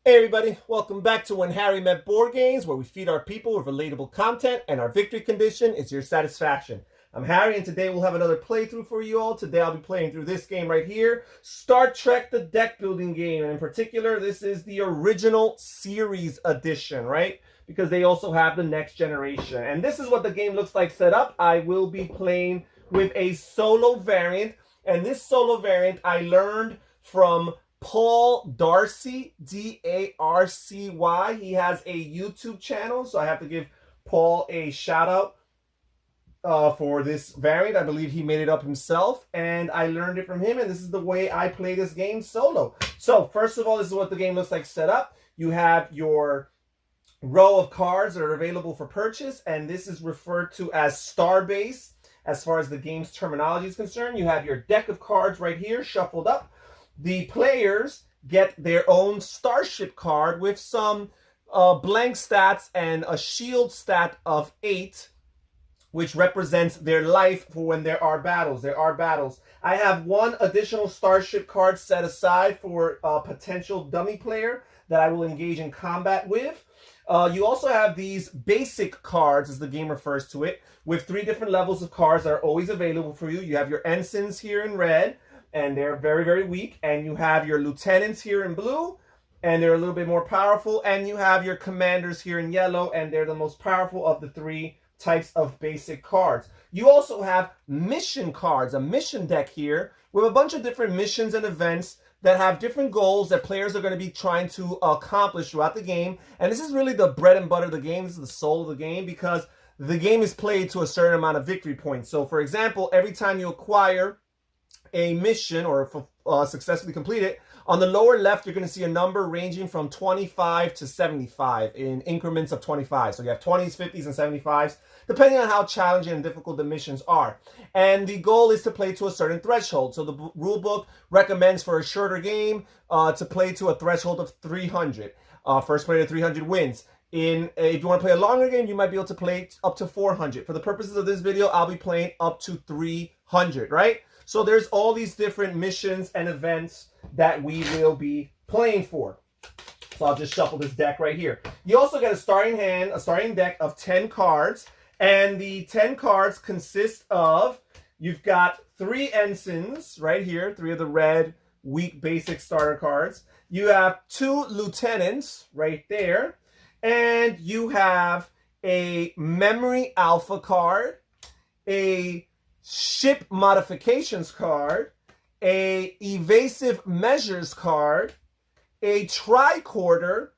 Hey everybody, welcome back to When Harry Met Board Games, where we feed our people with relatable content and our victory condition is your satisfaction. I'm Harry and today we'll have another playthrough for you all. Today I'll be playing through this game right here, Star Trek the deck building game, and in particular this is the original series edition, right? Because they also have the next generation. And this is what the game looks like set up. I will be playing with a solo variant, and this solo variant I learned from Paul Darcy, D-A-R-C-Y. He has a YouTube channel, so I have to give Paul a shout out for this variant. I believe he made it up himself, and I learned it from him, and this is the way I play this game solo. So first of all, this is what the game looks like set up. You have your row of cards that are available for purchase, and this is referred to as starbase as far as the game's terminology is concerned. You have your deck of cards right here shuffled up. The players get their own starship card with some blank stats and a shield stat of 8, which represents their life for when there are battles. There are battles. I have one additional starship card set aside for a potential dummy player that I will engage in combat with. You also have these basic cards, as the game refers to it, with 3 different levels of cards that are always available for you. You have your ensigns here in red, and they're very, very weak. And you have your lieutenants here in blue, and they're a little bit more powerful. And you have your commanders here in yellow, and they're the most powerful of the 3 types of basic cards. You also have mission cards, a mission deck here, with a bunch of different missions and events that have different goals that players are going to be trying to accomplish throughout the game. And this is really the bread and butter of the game. This is the soul of the game, because the game is played to a certain amount of victory points. So, for example, every time you acquire a mission or successfully complete it, on the lower left you're going to see a number ranging from 25 to 75 in increments of 25. So you have 20s, 50s, and 75s, depending on how challenging and difficult the missions are. And the goal is to play to a certain threshold. So the rule book recommends for a shorter game to play to a threshold of 300. First player to 300 wins. If you want to play a longer game, you might be able to play up to 400. For the purposes of this video, I'll be playing up to 300, right? So there's all these different missions and events that we will be playing for. So I'll just shuffle this deck right here. You also get a starting deck of 10 cards. And the 10 cards consist of, you've got 3 ensigns right here, 3 of the red, weak, basic starter cards. You have 2 lieutenants right there. And you have a memory alpha card, a ship modifications card, a evasive measures card, a tricorder,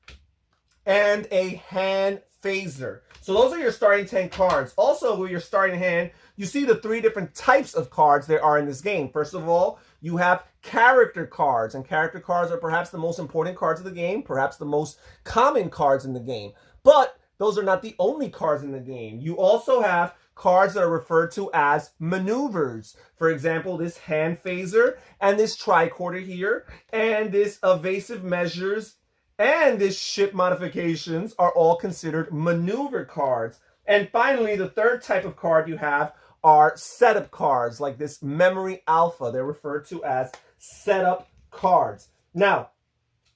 and a hand phaser. So those are your starting 10 cards. Also, with your starting hand, you see the 3 different types of cards there are in this game. First of all, you have character cards, and character cards are perhaps the most important cards of the game, perhaps the most common cards in the game. But those are not the only cards in the game. You also have cards that are referred to as maneuvers. For example, this hand phaser and this tricorder here, and this evasive measures and this ship modifications are all considered maneuver cards. And finally, the third type of card you have are setup cards, like this memory alpha. They're referred to as setup cards. Now,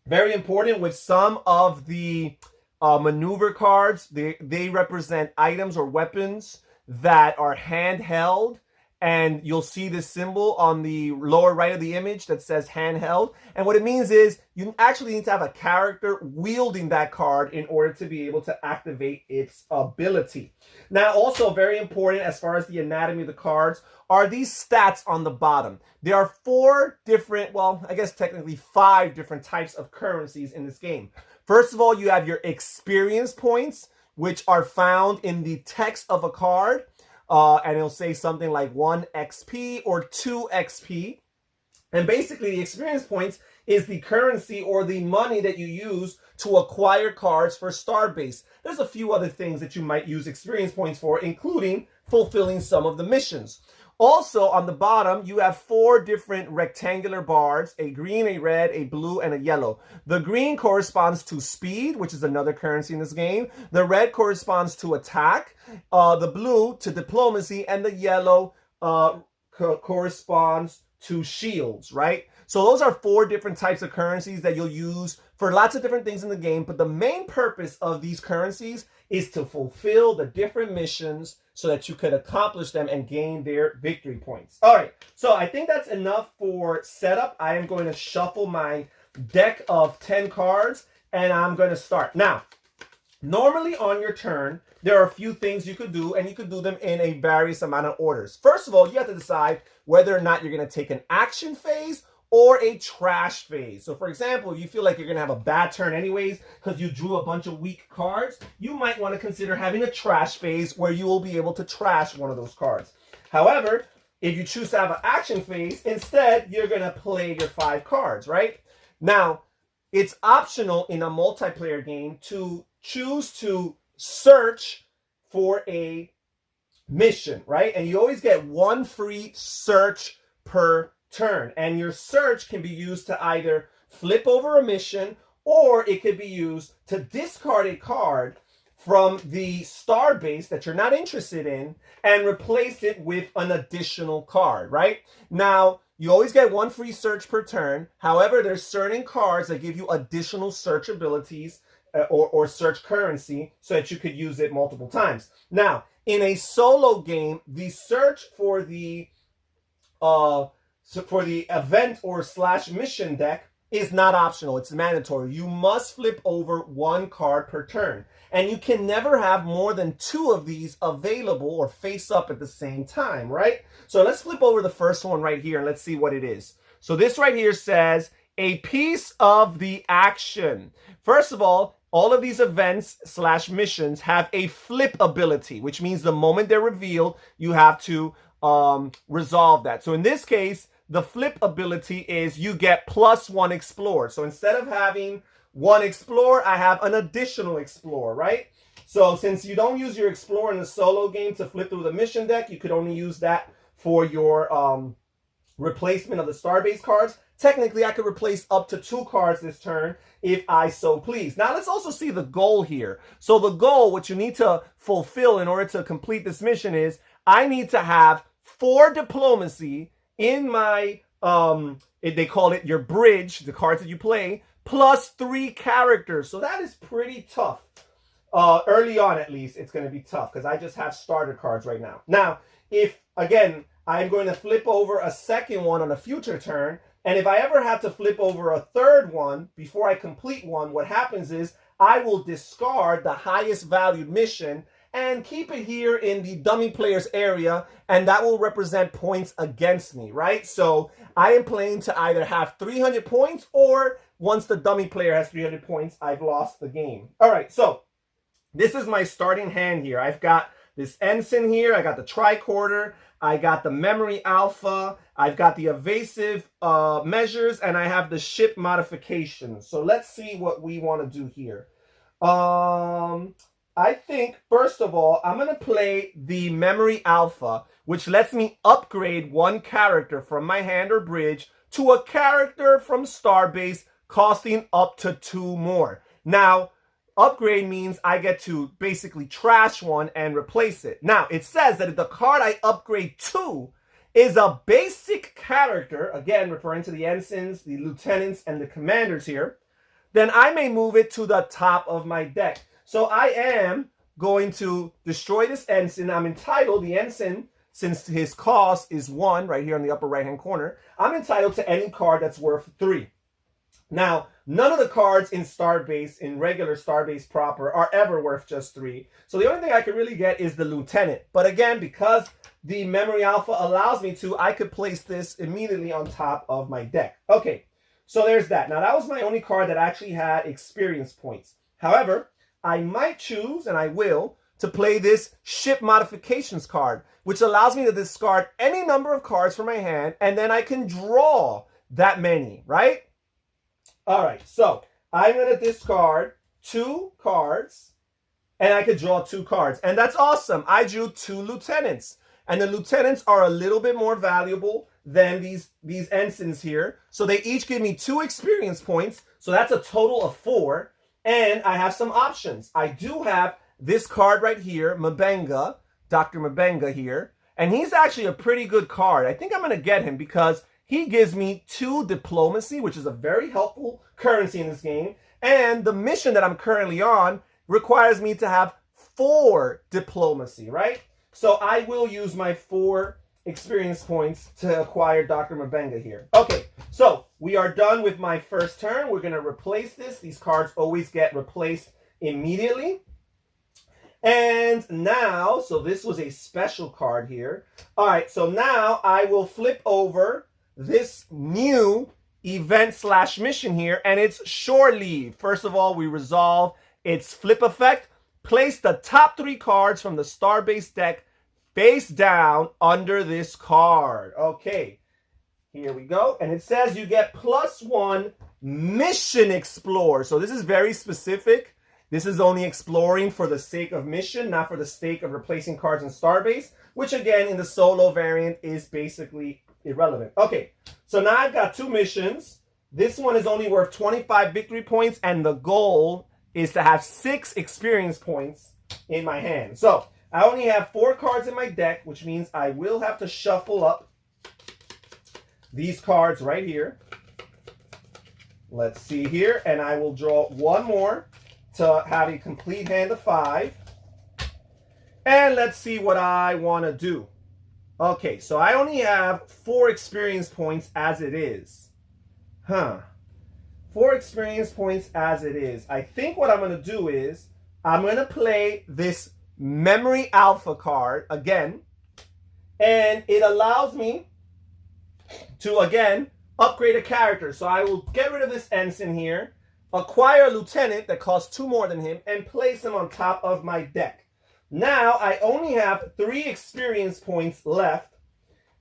very important, with some of the maneuver cards, they represent items or weapons that are handheld, and you'll see this symbol on the lower right of the image that says handheld. And what it means is you actually need to have a character wielding that card in order to be able to activate its ability. Now, also very important as far as the anatomy of the cards are these stats on the bottom. There are 4 different, well, I guess technically 5 different types of currencies in this game. First of all, you have your experience points, which are found in the text of a card. And it'll say something like 1 XP or 2 XP. And basically, the experience points is the currency or the money that you use to acquire cards for Starbase. There's a few other things that you might use experience points for, including fulfilling some of the missions. Also, on the bottom, you have 4 different rectangular bars, a green, a red, a blue, and a yellow. The green corresponds to speed, which is another currency in this game. The red corresponds to attack, the blue to diplomacy, and the yellow corresponds to shields, right? So those are 4 different types of currencies that you'll use for lots of different things in the game, but the main purpose of these currencies is to fulfill the different missions so that you could accomplish them and gain their victory points. All right, so I think that's enough for setup. I am going to shuffle my deck of 10 cards, and I'm going to start. Now, normally on your turn, there are a few things you could do, and you could do them in a various amount of orders. First of all, you have to decide whether or not you're going to take an action phase or a trash phase. So for example, if you feel like you're going to have a bad turn anyways because you drew a bunch of weak cards, you might want to consider having a trash phase where you will be able to trash one of those cards. However, if you choose to have an action phase, instead, you're going to play your 5 cards, right? Now, it's optional in a multiplayer game to choose to search for a mission, right? And you always get 1 free search per turn, and your search can be used to either flip over a mission, or it could be used to discard a card from the starbase that you're not interested in and replace it with an additional card, right? Now, you always get 1 free search per turn. However, there's certain cards that give you additional search abilities or search currency so that you could use it multiple times. Now, in a solo game, the search for the event or / mission deck is not optional. It's mandatory. You must flip over 1 card per turn. And you can never have more than 2 of these available or face up at the same time, right? So let's flip over the first one right here and let's see what it is. So this right here says a piece of the action. First of all of these events / missions have a flip ability, which means the moment they're revealed, you have to resolve that. So in this case, the flip ability is you get +1 explore. So instead of having 1 explore, I have an additional explore, right? So since you don't use your explore in the solo game to flip through the mission deck, you could only use that for your replacement of the starbase cards. Technically, I could replace up to 2 cards this turn if I so please. Now, let's also see the goal here. So the goal, what you need to fulfill in order to complete this mission is I need to have 4 diplomacy in my, they call it your bridge, the cards that you play, +3 characters. So that is pretty tough. Early on, at least, it's going to be tough because I just have starter cards right now. Now, if, again, I'm going to flip over a second one on a future turn, and if I ever have to flip over a third one before I complete one, what happens is I will discard the highest valued mission and keep it here in the dummy player's area, and that will represent points against me, right? So I am playing to either have 300 points, or once the dummy player has 300 points, I've lost the game. All right, so this is my starting hand here. I've got this ensign here, I got the tricorder, I got the memory alpha, I've got the evasive measures, and I have the ship modifications. So let's see what we want to do here. I think, first of all, I'm going to play the memory alpha, which lets me upgrade 1 character from my hand or bridge to a character from starbase costing up to 2 more. Now, upgrade means I get to basically trash one and replace it. Now, it says that if the card I upgrade to is a basic character, again, referring to the ensigns, the lieutenants, and the commanders here, then I may move it to the top of my deck. So I am going to destroy this ensign. I'm entitled, the ensign, since his cost is 1 right here in the upper right-hand corner, I'm entitled to any card that's worth 3. Now, none of the cards in Starbase, in regular Starbase proper, are ever worth just 3. So the only thing I can really get is the lieutenant. But again, because the memory alpha allows me to, I could place this immediately on top of my deck. Okay, so there's that. Now, that was my only card that actually had experience points. However, I might choose, and I will, to play this ship modifications card, which allows me to discard any number of cards from my hand, and then I can draw that many, right? All right, so I'm going to discard 2 cards, and I could draw 2 cards. And that's awesome. I drew 2 lieutenants, and the lieutenants are a little bit more valuable than these ensigns here. So they each give me 2 experience points, so that's a total of 4. And I have some options. I do have this card right here, Mabenga, Dr. Mabenga here. And he's actually a pretty good card. I think I'm going to get him because he gives me 2 diplomacy, which is a very helpful currency in this game. And the mission that I'm currently on requires me to have 4 diplomacy, right? So I will use my 4 experience points to acquire Dr. Mabenga here. Okay, so we are done with my first turn. We're going to replace this. These cards always get replaced immediately. And now, so this was a special card here. All right, so now I will flip over this new event/mission here, and it's shore leave. First of all, we resolve its flip effect. Place the top 3 cards from the starbase deck face down under this card. Okay, here we go. And it says you get +1 mission explore. So this is very specific. This is only exploring for the sake of mission, not for the sake of replacing cards in starbase, which again in the solo variant is basically irrelevant. Okay, so now I've got 2 missions. This one is only worth 25 victory points, and the goal is to have 6 experience points in my hand. So I only have 4 cards in my deck, which means I will have to shuffle up these cards right here. Let's see here, and I will draw 1 more to have a complete hand of 5. And let's see what I want to do. Okay, so I only have 4 experience points as it is. 4 experience points as it is. I think what I'm going to do is I'm going to play this Memory Alpha card again. And it allows me to, again, upgrade a character. So I will get rid of this ensign here, acquire a lieutenant that costs 2 more than him, and place him on top of my deck. Now I only have 3 experience points left.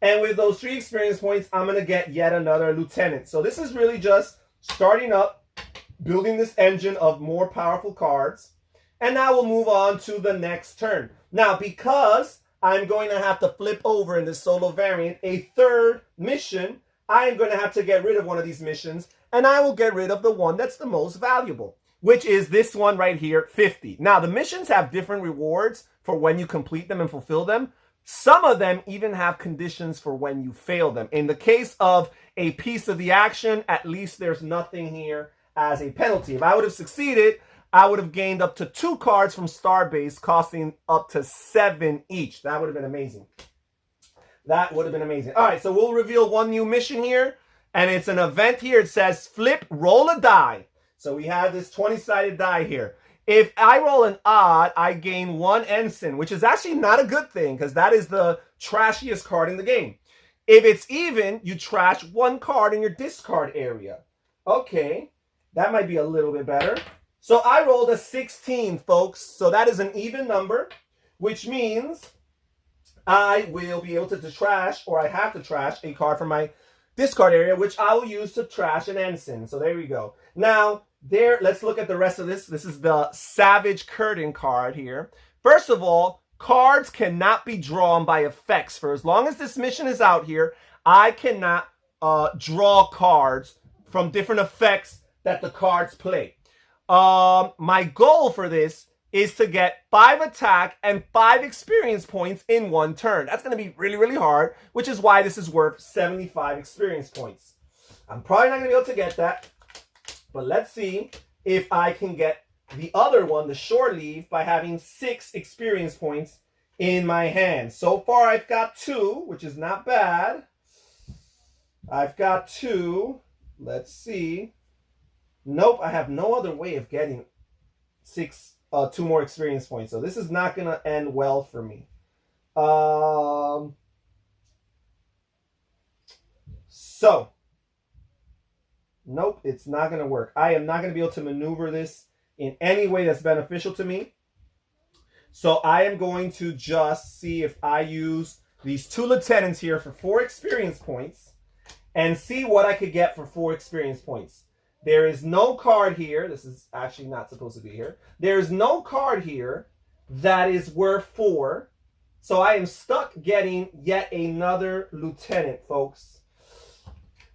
And with those 3 experience points, I'm going to get yet another lieutenant. So this is really just starting up, building this engine of more powerful cards. And now we'll move on to the next turn. Now, because I'm going to have to flip over in this solo variant a 3rd mission, I am going to have to get rid of one of these missions. And I will get rid of the one that's the most valuable, which is this one right here, 50. Now, the missions have different rewards for when you complete them and fulfill them. Some of them even have conditions for when you fail them. In the case of a piece of the action, at least there's nothing here as a penalty. If I would have succeeded, I would have gained up to 2 cards from starbase, costing up to 7 each. That would have been amazing. That would have been amazing. All right, so we'll reveal one new mission here. And it's an event here. It says flip, roll a die. So we have this 20-sided die here. If I roll an odd, I gain 1 ensign, which is actually not a good thing because that is the trashiest card in the game. If it's even, you trash 1 card in your discard area. Okay, that might be a little bit better. So I rolled a 16, folks. So that is an even number, which means I will be able to trash, or I have to trash, a card from my discard area, which I will use to trash an ensign. So there we go. Now, let's look at the rest of this. This is the Savage Curtain card here. First of all, cards cannot be drawn by effects. For as long as this mission is out here, I cannot draw cards from different effects that the cards play. My goal for this is to get 5 attack and 5 experience points in 1 turn. That's going to be really, really hard, which is why this is worth 75 experience points. I'm probably not going to be able to get that, but let's see if I can get the other one, the shore leave, by having 6 experience points in my hand. So far, I've got 2, which is not bad. I've got 2. Let's see. Nope, I have no other way of getting 2 more experience points. So this is not going to end well for me. Nope, it's not going to work. I am not going to be able to maneuver this in any way that's beneficial to me. So I am going to just see if I use these 2 lieutenants here for 4 experience points and see what I could get for 4 experience points. There is no card here. This is actually not supposed to be here. There's no card here that is worth 4. So I am stuck getting yet another lieutenant, folks.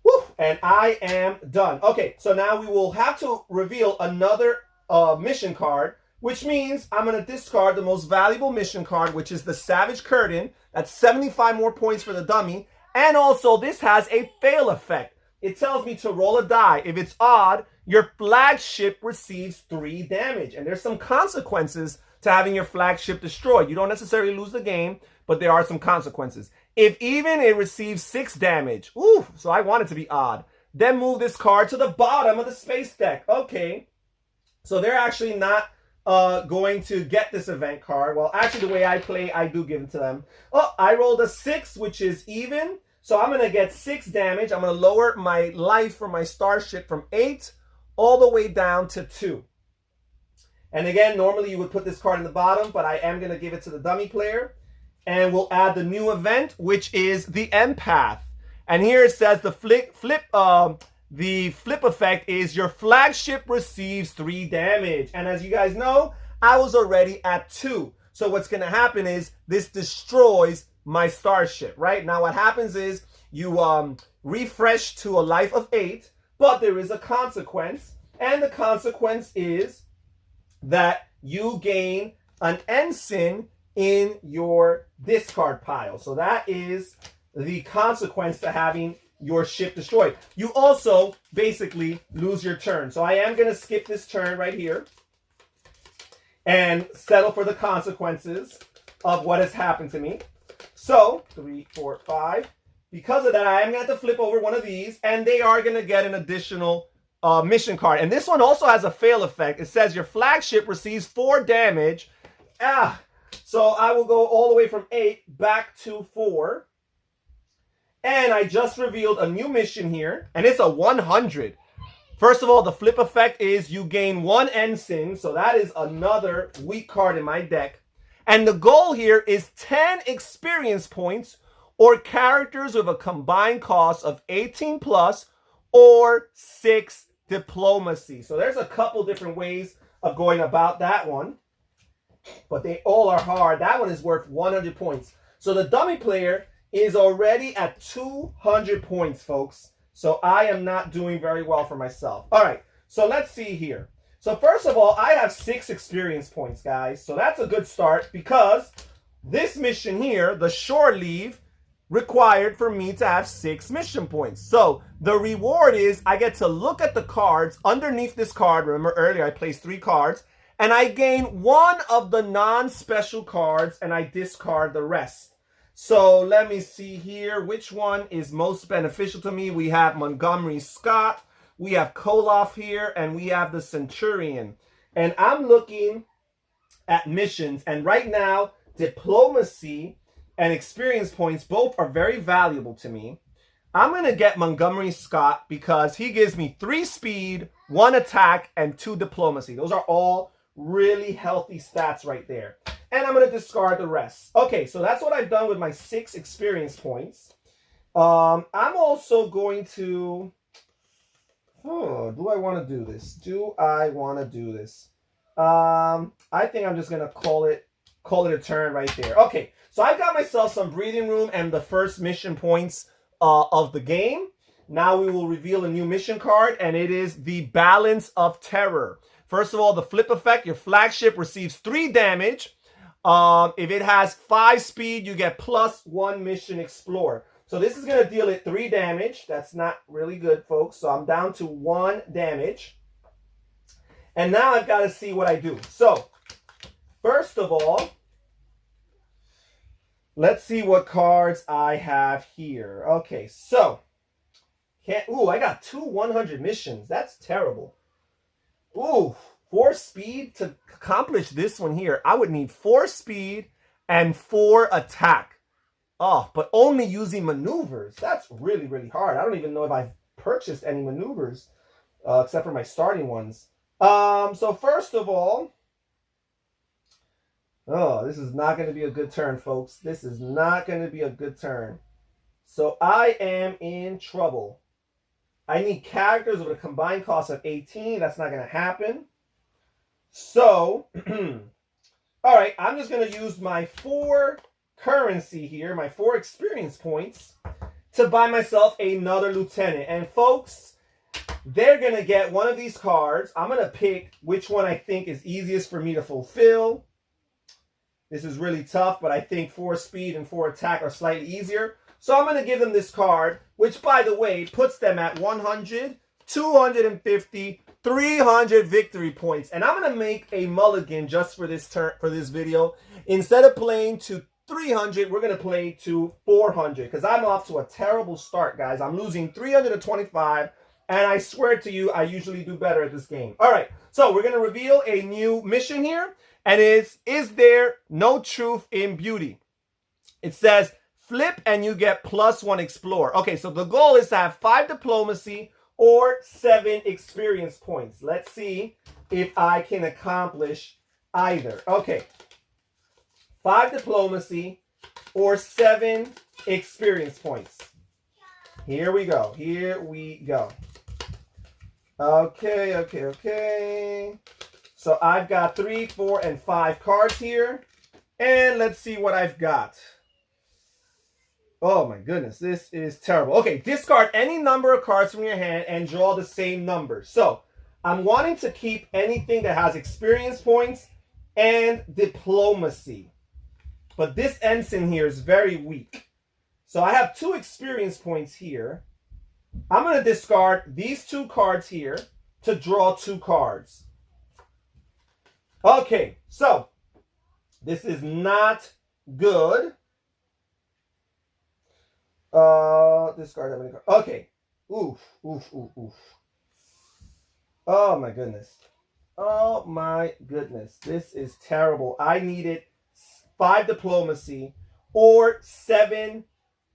Woo! And I am done. Okay, so now we will have to reveal another mission card, which means I'm going to discard the most valuable mission card, which is the Savage Curtain. That's 75 more points for the dummy. And also, this has a fail effect. It tells me to roll a die. If it's odd, your flagship receives 3 damage. And there's some consequences to having your flagship destroyed. You don't necessarily lose the game, but there are some consequences. If even, it receives 6 damage. Ooh, so I want it to be odd. Then move this card to the bottom of the space deck. Okay, so they're actually not going to get this event card. Well, actually, the way I play, I do give it to them. Oh, I rolled a 6, which is even. So I'm going to get 6 damage. I'm going to lower my life for my starship from 8 all the way down to 2. And again, normally you would put this card in the bottom, but I am going to give it to the dummy player. And we'll add the new event, which is the empath. And here it says the flip effect is your flagship receives 3 damage. And as you guys know, I was already at 2. So what's going to happen is this destroys my starship, right? Now what happens is you refresh to a life of 8, but there is a consequence. And the consequence is that you gain an ensign in your discard pile. So that is the consequence to having your ship destroyed. You also basically lose your turn. So I am going to skip this turn right here and settle for the consequences of what has happened to me. So 3, 4, 5. Because of that, I am going to have to flip over one of these, and they are going to get an additional mission card. And this one also has a fail effect. It says your flagship receives 4 damage. So I will go all the way from 8 back to 4. And I just revealed a new mission here, and it's a 100. First of all, the flip effect is you gain 1 ensign, so that is another weak card in my deck. And the goal here is 10 experience points or characters with a combined cost of 18 plus or 6 diplomacy. So there's a couple different ways of going about that one, but they all are hard. That one is worth 100 points. So the dummy player is already at 200 points, folks. So I am not doing very well for myself. All right, so let's see here. So first of all, I have 6 experience points, guys. So that's a good start because this mission here, the shore leave, required for me to have 6 mission points. So the reward is I get to look at the cards underneath this card. Remember earlier I placed 3 cards, and I gain 1 of the non-special cards and I discard the rest. So let me see here. Which one is most beneficial to me? We have Montgomery Scott, we have Koloff here, and we have the Centurion. And I'm looking at missions, and right now, diplomacy and experience points both are very valuable to me. I'm going to get Montgomery Scott because he gives me 3 speed, 1 attack, and 2 diplomacy. Those are all really healthy stats right there. And I'm going to discard the rest. Okay, so that's what I've done with my 6 experience points. I'm also going to... do I want to do this? I think I'm just going to call it a turn right there. Okay, so I got myself some breathing room and the first mission points of the game. Now we will reveal a new mission card, and it is the Balance of Terror. First of all, the flip effect, your flagship receives 3 damage. If it has 5 speed, you get +1 mission explore. So this is going to deal it 3 damage. That's not really good, folks. So I'm down to 1 damage. And now I've got to see what I do. So first of all, let's see what cards I have here. Okay, so I got 2 100 missions. That's terrible. Ooh, 4 speed to accomplish this one here. I would need 4 speed and 4 attack. Oh, but only using maneuvers. That's really, really hard. I don't even know if I've purchased any maneuvers except for my starting ones. So first of all, this is not going to be a good turn, folks. This is not going to be a good turn. So I am in trouble. I need characters with a combined cost of 18. That's not going to happen. So, all right, I'm just going to use my 4 currency here, my 4 experience points, to buy myself another lieutenant. And folks, they're going to get one of these cards. I'm going to pick which one I think is easiest for me to fulfill. This is really tough, but I think 4 speed and 4 attack are slightly easier. So I'm going to give them this card, which, by the way, puts them at 100, 250, 300 victory points. And I'm going to make a mulligan just for this video. Instead of playing to 300, we're going to play to 400 because I'm off to a terrible start, guys. I'm losing 325, and I swear to you, I usually do better at this game. All right, so we're going to reveal a new mission here, and is there no truth in beauty? It says, flip and you get +1 explore. Okay, so the goal is to have 5 diplomacy or 7 experience points. Let's see if I can accomplish either. Okay, 5 diplomacy or 7 experience points. Here we go. Here we go. Okay. So I've got 3, 4, and 5 cards here. And let's see what I've got. Oh my goodness, this is terrible. Okay, discard any number of cards from your hand and draw the same number. So I'm wanting to keep anything that has experience points and diplomacy. But this ensign here is very weak. So I have 2 experience points here. I'm going to discard these 2 cards here to draw 2 cards. Okay, so this is not good. Discard that many cards. Okay. Oof. Oh my goodness. Oh my goodness. This is terrible. I needed 5 diplomacy or 7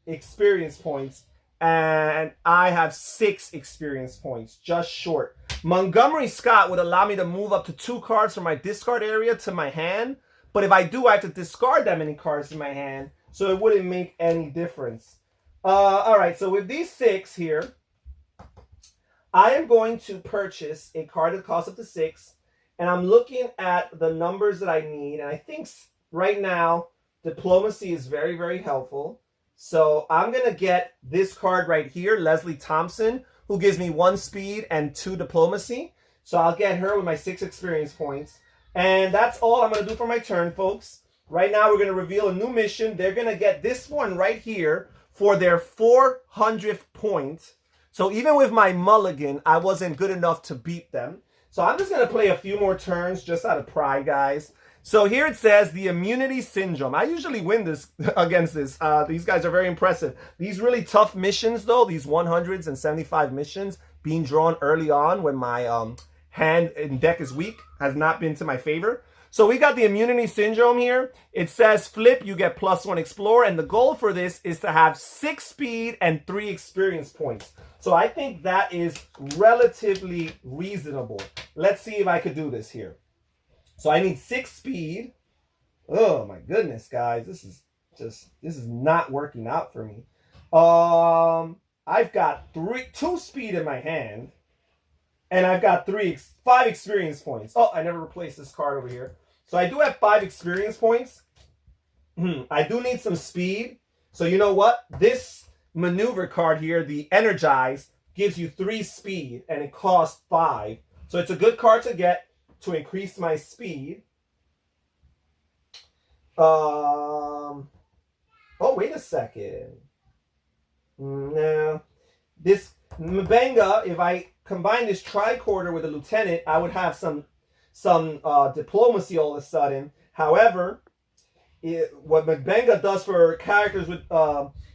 experience points, and I have 6 experience points, just short. Montgomery Scott would allow me to move up to 2 cards from my discard area to my hand, but if I do, I have to discard that many cards in my hand, so it wouldn't make any difference. All right, so with these 6 here, I am going to purchase a card that costs up to 6, and I'm looking at the numbers that I need, and I think right now, diplomacy is very, very helpful. So I'm going to get this card right here, Leslie Thompson, who gives me 1 speed and 2 diplomacy. So I'll get her with my 6 experience points. And that's all I'm going to do for my turn, folks. Right now, we're going to reveal a new mission. They're going to get this one right here for their 400th point. So even with my mulligan, I wasn't good enough to beat them. So I'm just going to play a few more turns just out of pride, guys. So here it says the immunity syndrome. I usually win this against this. These guys are very impressive. These really tough missions, though, these 175 missions being drawn early on when my hand and deck is weak has not been to my favor. So we got the immunity syndrome here. It says flip, you get +1 explore. And the goal for this is to have 6 speed and 3 experience points. So I think that is relatively reasonable. Let's see if I could do this here. So I need 6 speed. Oh my goodness, guys. This is not working out for me. I've got 2 speed in my hand. And I've got 5 experience points. Oh, I never replaced this card over here. So I do have 5 experience points. I do need some speed. So you know what? This maneuver card here, the energize, gives you 3 speed. And it costs 5. So it's a good card to get to increase my speed. Oh, wait a second. No. This Mbenga, if I combine this tricorder with a lieutenant, I would have some diplomacy all of a sudden. However, what Mbenga does for characters with,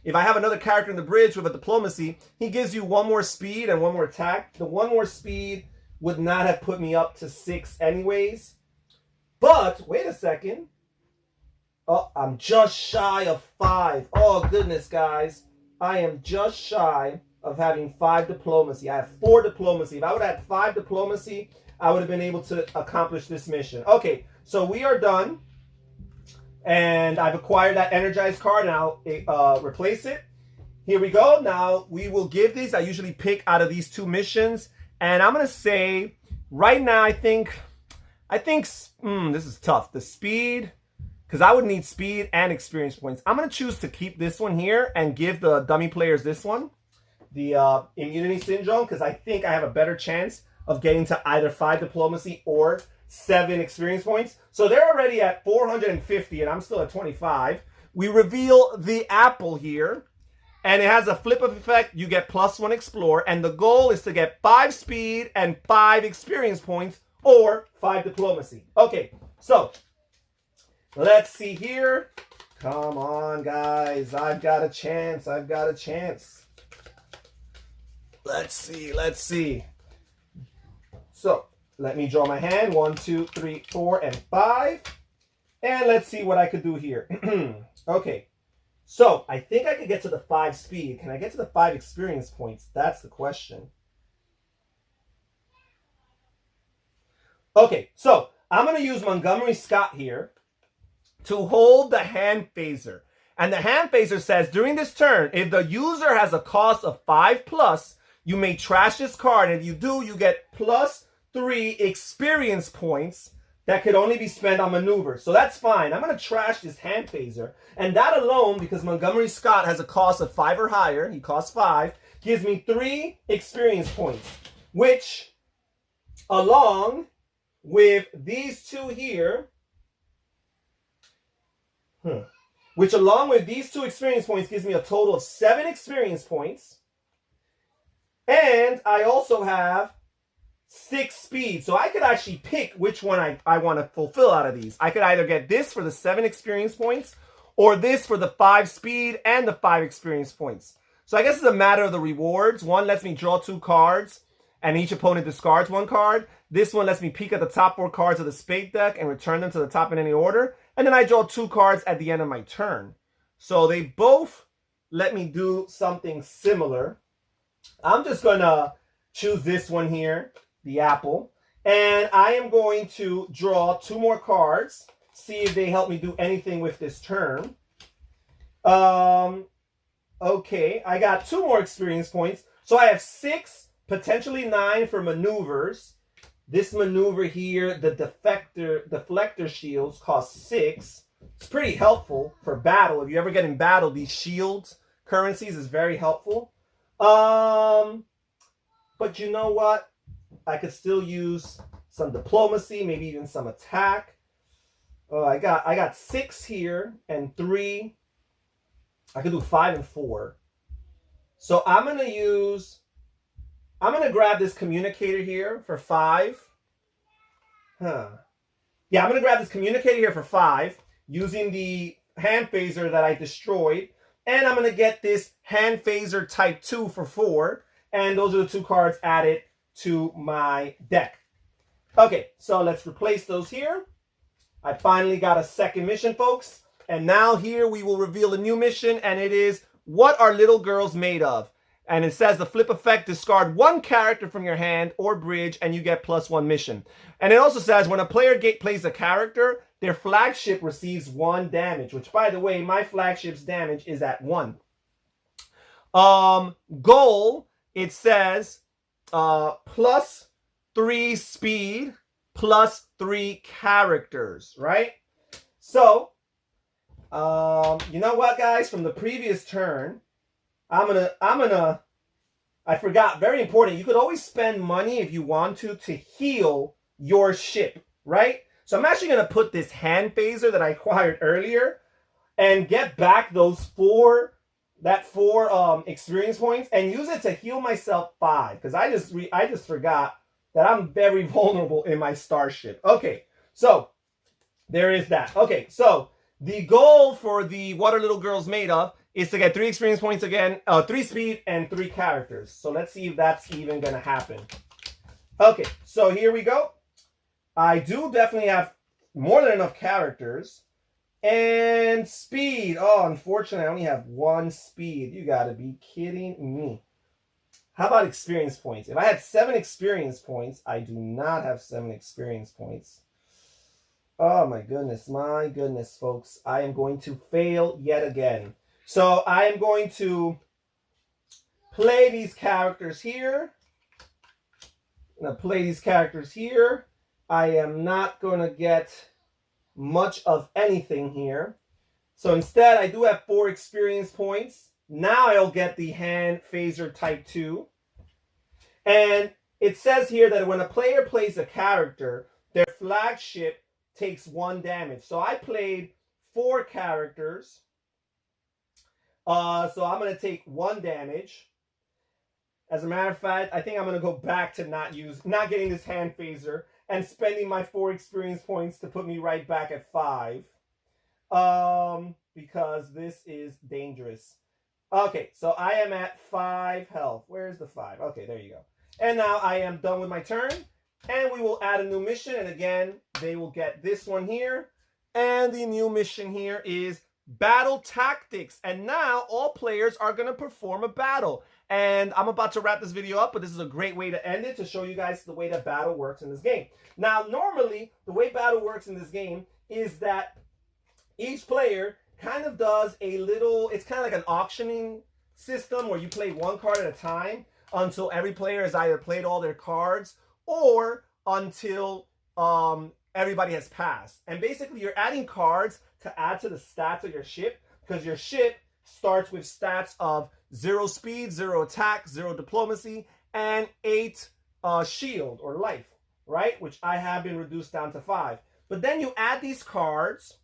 if I have another character in the bridge with a diplomacy, he gives you 1 more speed and 1 more attack. The 1 more speed would not have put me up to 6 anyways. But, wait a second. Oh, I'm just shy of 5. Oh, goodness, guys. I am just shy of having 5 diplomacy. I have 4 diplomacy. If I would have had 5 diplomacy, I would have been able to accomplish this mission. Okay, so we are done. And I've acquired that energized card, and I'll replace it. Here we go. Now, we will give these. I usually pick out of these 2 missions. And I'm going to say, right now, I think this is tough. The speed, because I would need speed and experience points. I'm going to choose to keep this one here and give the dummy players this one, the immunity syndrome, because I think I have a better chance of getting to either 5 diplomacy or 7 experience points. So they're already at 450, and I'm still at 25. We reveal the apple here. And it has a flip of effect. You get +1 explore. And the goal is to get 5 speed and 5 experience points or 5 diplomacy. Okay, so let's see here. Come on, guys. I've got a chance. I've got a chance. Let's see. Let's see. So let me draw my hand. 1, 2, 3, 4, and 5. And let's see what I could do here. Okay. So I think I could get to the 5 speed. Can I get to the 5 experience points? That's the question. Okay, so I'm going to use Montgomery Scott here to hold the hand phaser. And the hand phaser says, during this turn, if the user has a cost of 5+, you may trash this card. If you do, you get +3 experience points that could only be spent on maneuvers. So that's fine. I'm going to trash this hand phaser. And that alone, because Montgomery Scott has a cost of 5 or higher, he costs 5, gives me 3 experience points, which, along with these two here, which along with these 2 experience points gives me a total of 7 experience points. And I also have 6 speed. So I could actually pick which one I want to fulfill out of these. I could either get this for the 7 experience points or this for the 5 speed and the 5 experience points. So I guess it's a matter of the rewards. One lets me draw 2 cards and each opponent discards 1 card. This one lets me peek at the top 4 cards of the spade deck and return them to the top in any order. And then I draw 2 cards at the end of my turn. So they both let me do something similar. I'm just going to choose this one here, the apple. And I am going to draw 2 more cards, see if they help me do anything with this turn. Okay, I got 2 more experience points. So I have 6, potentially 9 for maneuvers. This maneuver here, the deflector shields, cost 6. It's pretty helpful for battle. If you ever get in battle, these shields currencies is very helpful. But you know what? I could still use some diplomacy, maybe even some attack. I got 6 here and 3. I could do 5 and 4. So I'm gonna grab this communicator here for 5. Yeah, I'm gonna grab this communicator here for 5 using the hand phaser that I destroyed. And I'm gonna get this hand phaser type 2 for 4. And those are the 2 cards added to my deck. Okay, so let's replace those here. I finally got a second mission, folks. And now here we will reveal a new mission, and it is, what are little girls made of? And it says the flip effect, discard 1 character from your hand or bridge, and you get +1 mission. And it also says when a player plays a character, their flagship receives 1 damage, which, by the way, my flagship's damage is at 1. Goal, it says +3 speed, +3 characters, right? So, you know what, guys? From the previous turn, I forgot, very important. You could always spend money if you want to heal your ship, right? So I'm actually going to put this hand phaser that I acquired earlier and get back those 4 experience points and use it to heal myself 5, because I just forgot that I'm very vulnerable in my starship. Okay, so there is that. Okay, so the goal for the What Are Little Girls Made Of is to get 3 experience points again, 3 speed and 3 characters. So let's see if that's even gonna happen. Okay, so here we go. I do definitely have more than enough characters. And speed. Oh, unfortunately, I only have 1 speed. You gotta be kidding me. How about experience points? If I had 7 experience points, I do not have 7 experience points. Oh my goodness, folks. I am going to fail yet again. So I am going to play these characters here. I'm going to play these characters here. I am not going to get much of anything here. So instead, I do have 4 experience points. Now I'll get the hand phaser type 2. And it says here that when a player plays a character, their flagship takes 1 damage. So I played 4 characters. So I'm going to take 1 damage. As a matter of fact, I think I'm going to go back to not getting this hand phaser and spending my 4 experience points to put me right back at 5. Because this is dangerous. Okay, so I am at 5 health. Where's the 5? Okay, there you go. And now I am done with my turn. And we will add a new mission. And again, they will get this one here. And the new mission here is Battle Tactics. And now all players are going to perform a battle. And I'm about to wrap this video up, but this is a great way to end it to show you guys the way that battle works in this game. Now, normally, the way battle works in this game is that each player kind of does a little, it's kind of like an auctioning system where you play 1 card at a time until every player has either played all their cards or until everybody has passed. And basically, you're adding cards to add to the stats of your ship, because your ship starts with stats of 0 speed, 0 attack, 0 diplomacy, and 8 shield or life, right? Which I have been reduced down to 5. But then you add these cards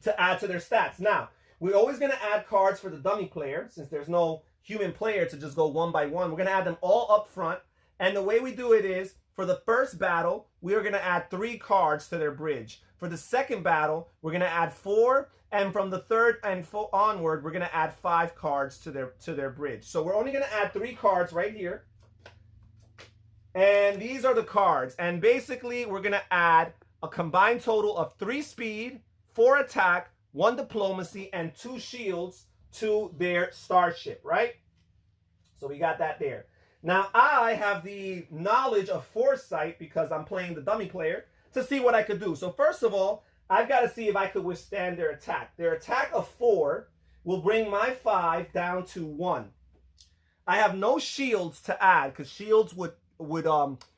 to add to their stats. Now, we're always going to add cards for the dummy player, since there's no human player to just go 1 by 1. We're going to add them all up front. And the way we do it is, for the first battle, we are going to add 3 cards to their bridge. For the second battle, we're going to add 4. And from the third and onward, we're going to add 5 cards to their bridge. So we're only going to add 3 cards right here. And these are the cards. And basically, we're going to add a combined total of 3 speed, 4 attack, 1 diplomacy, and 2 shields to their starship, right? So we got that there. Now, I have the knowledge of foresight, because I'm playing the dummy player, to see what I could do. So first of all, I've got to see if I could withstand their attack. Their attack of 4 will bring my 5 down to 1. I have no shields to add, because shields would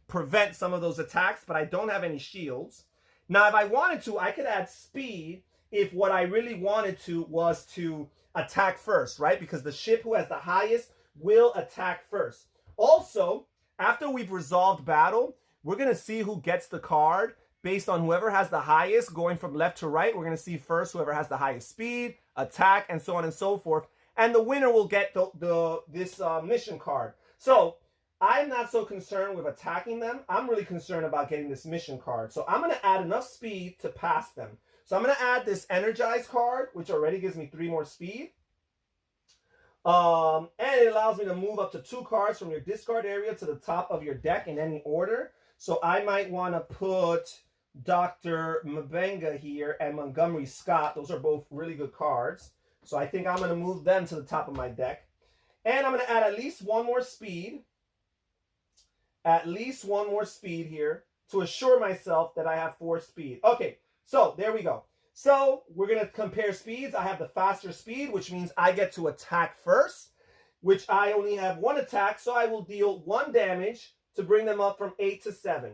prevent some of those attacks, but I don't have any shields. Now, if I wanted to, I could add speed if what I really wanted to was to attack first, right? Because the ship who has the highest will attack first. Also, after we've resolved battle, we're going to see who gets the card based on whoever has the highest, going from left to right. We're going to see first whoever has the highest speed, attack, and so on and so forth. And the winner will get this mission card. So I'm not so concerned with attacking them. I'm really concerned about getting this mission card. So I'm going to add enough speed to pass them. So I'm going to add this energized card, which already gives me 3 more speed. And it allows me to move up to 2 cards from your discard area to the top of your deck in any order. So I might want to put Dr. Mabenga here and Montgomery Scott. Those are both really good cards. So I think I'm going to move them to the top of my deck. And I'm going to add at least 1 more speed. At least 1 more speed here to assure myself that I have 4 speed. Okay, so there we go. So we're going to compare speeds. I have the faster speed, which means I get to attack first, which I only have 1 attack. So I will deal 1 damage to bring them up from 8 to 7.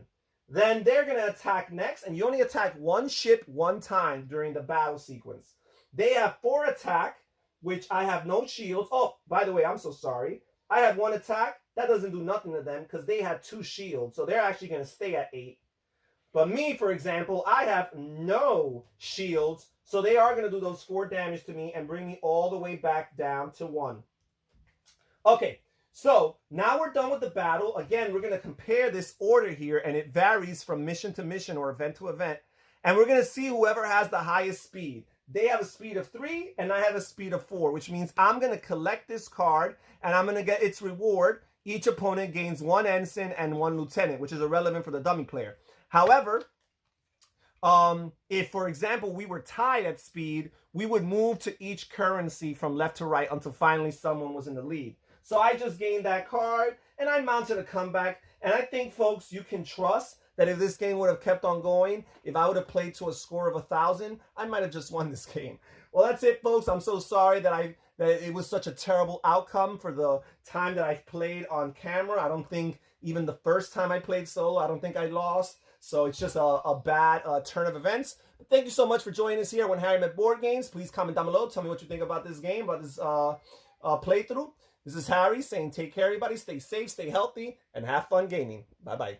Then they're going to attack next, and you only attack 1 ship 1 time during the battle sequence. They have 4 attack, which I have no shields. Oh, by the way, I'm so sorry. I have 1 attack. That doesn't do nothing to them because they had 2 shields. So they're actually going to stay at 8. But me, for example, I have no shields. So they are going to do those 4 damage to me and bring me all the way back down to 1. Okay, so now we're done with the battle. Again, we're going to compare this order here, and it varies from mission to mission or event to event. And we're going to see whoever has the highest speed. They have a speed of 3, and I have a speed of 4, which means I'm going to collect this card, and I'm going to get its reward. Each opponent gains 1 ensign and 1 lieutenant, which is irrelevant for the dummy player. However, if, for example, we were tied at speed, we would move to each currency from left to right until finally someone was in the lead. So I just gained that card, and I mounted a comeback. And I think, folks, you can trust that if this game would have kept on going, if I would have played to a score of 1,000, I might have just won this game. Well, that's it, folks. I'm so sorry that it was such a terrible outcome for the time that I've played on camera. I don't think even the first time I played solo, I don't think I lost. So it's just a bad turn of events. But thank you so much for joining us here When Harry Met Board Games. Please comment down below. Tell me what you think about this game, about this playthrough. This is Harry saying take care, everybody. Stay safe, stay healthy, and have fun gaming. Bye-bye.